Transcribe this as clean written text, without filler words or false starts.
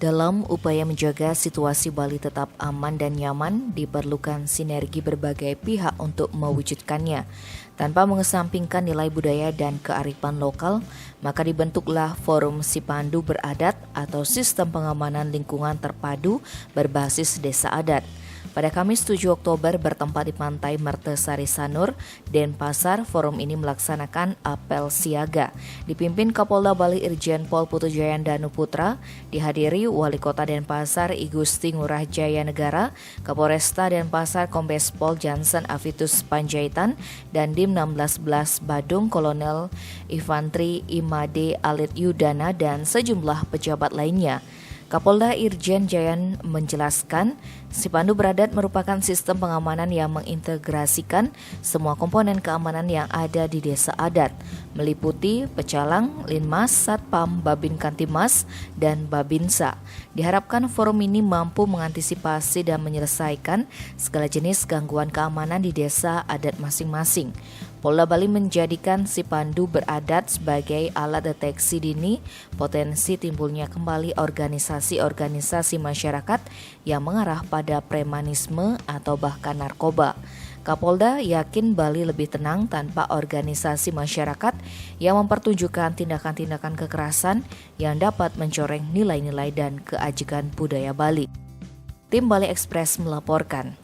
Dalam upaya menjaga situasi Bali tetap aman dan nyaman, diperlukan sinergi berbagai pihak untuk mewujudkannya. Tanpa mengesampingkan nilai budaya dan kearifan lokal, maka dibentuklah Forum Sipandu Beradat atau Sistem Pengamanan Lingkungan Terpadu berbasis Desa Adat. Pada Kamis 7 Oktober bertempat di Pantai Mertesari Sanur, Denpasar, forum ini melaksanakan apel siaga. Dipimpin Kapolda Bali Irjen Pol Putu Jayandanu Putra, dihadiri Wali Kota Denpasar I Gusti Ngurah Jaya Negara, Kapolresta Denpasar Kombes Pol Jansen Avitus Panjaitan, dan Dim 1611 Badung Kolonel Infantri Imade Alit Yudana dan sejumlah pejabat lainnya. Kapolda Irjen Jayan menjelaskan, Sipandu Beradat merupakan sistem pengamanan yang mengintegrasikan semua komponen keamanan yang ada di desa adat, meliputi Pecalang, Linmas, Satpam, Babin Kantimas, dan Babinsa. Diharapkan forum ini mampu mengantisipasi dan menyelesaikan segala jenis gangguan keamanan di desa adat masing-masing. Polda Bali menjadikan Sipandu Beradat sebagai alat deteksi dini potensi timbulnya kembali organisasi-organisasi masyarakat yang mengarah pada premanisme atau bahkan narkoba. Kapolda yakin Bali lebih tenang tanpa organisasi masyarakat yang mempertunjukkan tindakan-tindakan kekerasan yang dapat mencoreng nilai-nilai dan keajikan budaya Bali. Tim Bali Express melaporkan.